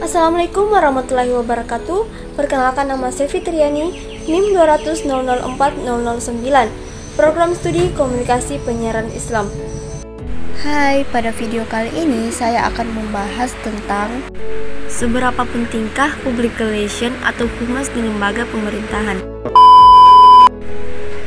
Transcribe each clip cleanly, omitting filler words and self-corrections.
Assalamualaikum warahmatullahi wabarakatuh. Perkenalkan, nama saya Fitriani, NIM 200004009, Program Studi Komunikasi Penyiaran Islam. Hai, pada video kali ini saya akan membahas tentang seberapa pentingkah public relation atau humas di lembaga pemerintahan.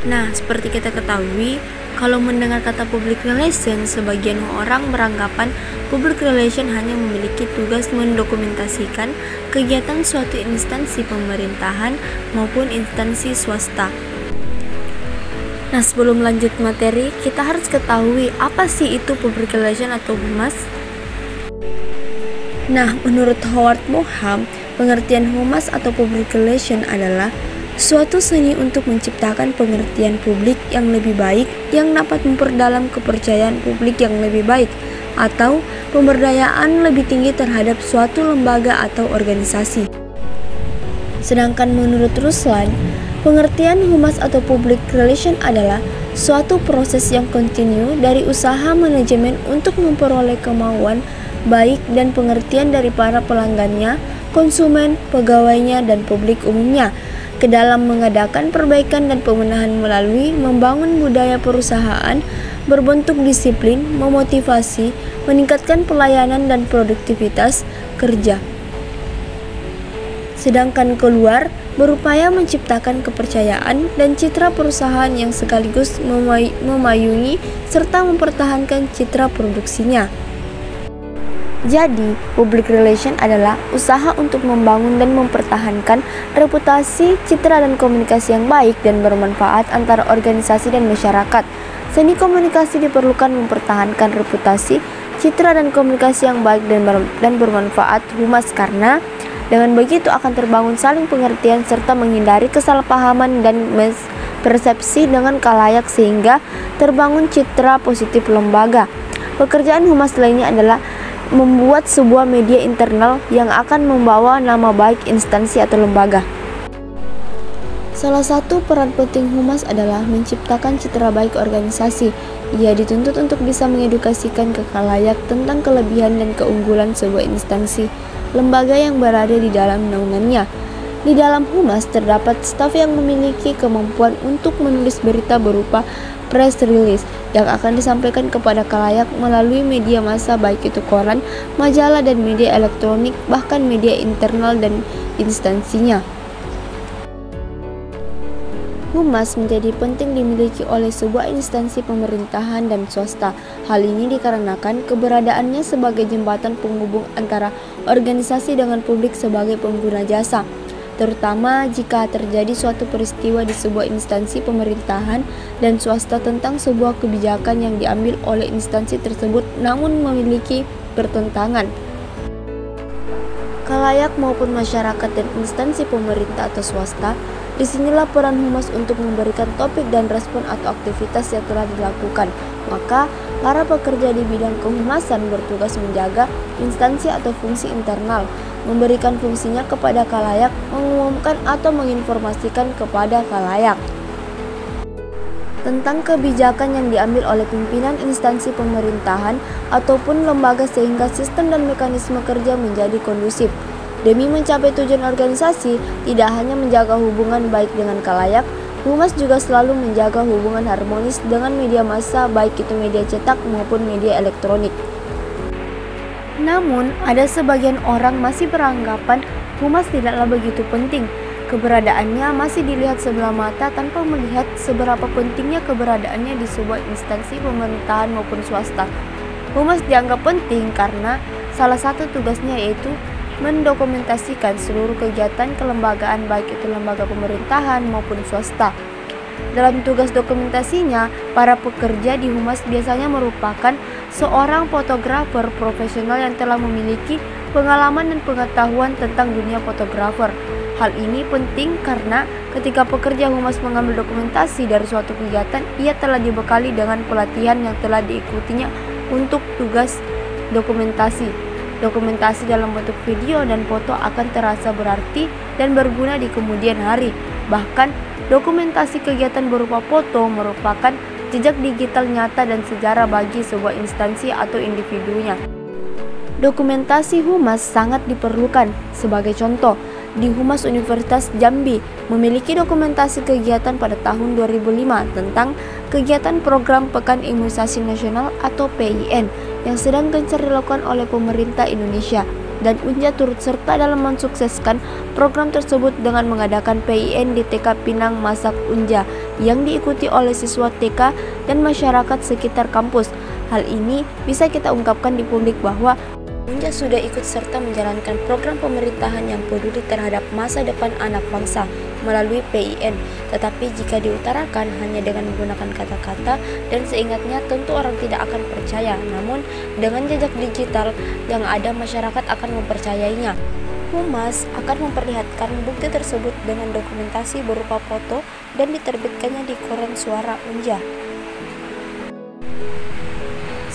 Nah, seperti kita ketahui, kalau mendengar kata public relation, sebagian orang beranggapan public relation hanya memiliki tugas mendokumentasikan kegiatan suatu instansi pemerintahan maupun instansi swasta. Nah, sebelum lanjut materi, kita harus ketahui apa sih itu public relation atau humas. Nah, menurut Howard Moham, pengertian humas atau public relation adalah suatu seni untuk menciptakan pengertian publik yang lebih baik yang dapat memperdalam kepercayaan publik yang lebih baik atau pemberdayaan lebih tinggi terhadap suatu lembaga atau organisasi. Sedangkan menurut Ruslan, pengertian humas atau public relation adalah suatu proses yang kontinu dari usaha manajemen untuk memperoleh kemauan baik dan pengertian dari para pelanggannya, konsumen, pegawainya, dan publik umumnya ke dalam mengadakan perbaikan dan pembenahan melalui membangun budaya perusahaan berbentuk disiplin, memotivasi, meningkatkan pelayanan dan produktivitas kerja. Sedangkan keluar berupaya menciptakan kepercayaan dan citra perusahaan yang sekaligus memayungi serta mempertahankan citra produksinya. Jadi, public relation adalah usaha untuk membangun dan mempertahankan reputasi, citra dan komunikasi yang baik dan bermanfaat antara organisasi dan masyarakat. Seni komunikasi diperlukan mempertahankan reputasi, citra dan komunikasi yang baik dan bermanfaat humas, karena dengan begitu akan terbangun saling pengertian serta menghindari kesalahpahaman dan persepsi dengan khalayak sehingga terbangun citra positif lembaga. Pekerjaan humas lainnya adalah membuat sebuah media internal yang akan membawa nama baik instansi atau lembaga. Salah satu peran penting humas adalah menciptakan citra baik organisasi. Ia dituntut untuk bisa mengedukasikan ke khalayak tentang kelebihan dan keunggulan sebuah instansi, lembaga yang berada di dalam naungannya. Di dalam humas terdapat staf yang memiliki kemampuan untuk menulis berita berupa press release yang akan disampaikan kepada khalayak melalui media massa baik itu koran, majalah, dan media elektronik, bahkan media internal dan instansinya. Humas menjadi penting dimiliki oleh sebuah instansi pemerintahan dan swasta. Hal ini dikarenakan keberadaannya sebagai jembatan penghubung antara organisasi dengan publik sebagai pengguna jasa, terutama jika terjadi suatu peristiwa di sebuah instansi pemerintahan dan swasta tentang sebuah kebijakan yang diambil oleh instansi tersebut namun memiliki pertentangan. Khalayak maupun masyarakat dan instansi pemerintah atau swasta, disinilah peran humas untuk memberikan topik dan respon atau aktivitas yang telah dilakukan. Maka, para pekerja di bidang kehumasan bertugas menjaga instansi atau fungsi internal, memberikan fungsinya kepada khalayak, mengumumkan atau menginformasikan kepada khalayak tentang kebijakan yang diambil oleh pimpinan instansi pemerintahan ataupun lembaga sehingga sistem dan mekanisme kerja menjadi kondusif. Demi mencapai tujuan organisasi, tidak hanya menjaga hubungan baik dengan khalayak, humas juga selalu menjaga hubungan harmonis dengan media massa baik itu media cetak maupun media elektronik. Namun, ada sebagian orang masih beranggapan humas tidaklah begitu penting. Keberadaannya masih dilihat sebelah mata tanpa melihat seberapa pentingnya keberadaannya di sebuah instansi pemerintahan maupun swasta. Humas dianggap penting karena salah satu tugasnya yaitu mendokumentasikan seluruh kegiatan kelembagaan baik itu lembaga pemerintahan maupun swasta. Dalam tugas dokumentasinya, para pekerja di humas biasanya merupakan seorang fotografer profesional yang telah memiliki pengalaman dan pengetahuan tentang dunia fotografer. Hal ini penting karena ketika pekerja humas mengambil dokumentasi dari suatu kegiatan, ia telah dibekali dengan pelatihan yang telah diikutinya untuk tugas dokumentasi. Dokumentasi dalam bentuk video dan foto akan terasa berarti dan berguna di kemudian hari. Bahkan, dokumentasi kegiatan berupa foto merupakan jejak digital nyata dan sejarah bagi sebuah instansi atau individunya. Dokumentasi Humas sangat diperlukan. Sebagai contoh, di Humas Universitas Jambi memiliki dokumentasi kegiatan pada tahun 2005 tentang kegiatan program Pekan Imunisasi Nasional atau PIN yang sedang gencar dilakukan oleh pemerintah Indonesia, dan Unja turut serta dalam mensukseskan program tersebut dengan mengadakan PIN di TK Pinang Masak Unja yang diikuti oleh siswa TK dan masyarakat sekitar kampus. Hal ini bisa kita ungkapkan di publik bahwa Unja sudah ikut serta menjalankan program pemerintahan yang peduli terhadap masa depan anak bangsa melalui PIN. Tetapi jika diutarakan hanya dengan menggunakan kata-kata dan seingatnya, tentu orang tidak akan percaya. Namun dengan jejak digital yang ada, masyarakat akan mempercayainya. Humas akan memperlihatkan bukti tersebut dengan dokumentasi berupa foto dan diterbitkannya di koran Suara Unja.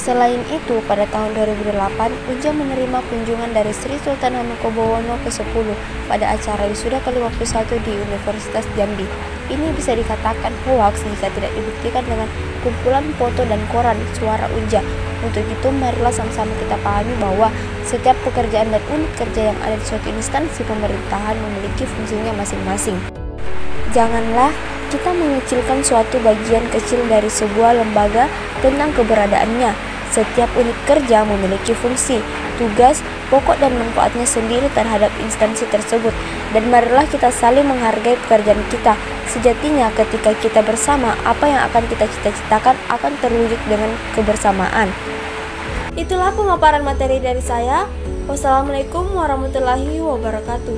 Selain itu, pada tahun 2008, Unja menerima kunjungan dari Sri Sultan Hamengkubuwono ke-10 pada acara wisuda ke-51 di Universitas Jambi. Ini bisa dikatakan hoaks jika tidak dibuktikan dengan kumpulan foto dan koran Suara Unja. Untuk itu, marilah sama-sama kita pahami bahwa setiap pekerjaan dan unit kerja yang ada di suatu instansi pemerintahan memiliki fungsinya masing-masing. Janganlah kita mengecilkan suatu bagian kecil dari sebuah lembaga tentang keberadaannya. Setiap unit kerja memiliki fungsi, tugas, pokok dan manfaatnya sendiri terhadap instansi tersebut. Dan marilah kita saling menghargai pekerjaan kita. Sejatinya ketika kita bersama, apa yang akan kita cita-citakan akan terwujud dengan kebersamaan. Itulah pemaparan materi dari saya. Wassalamualaikum warahmatullahi wabarakatuh.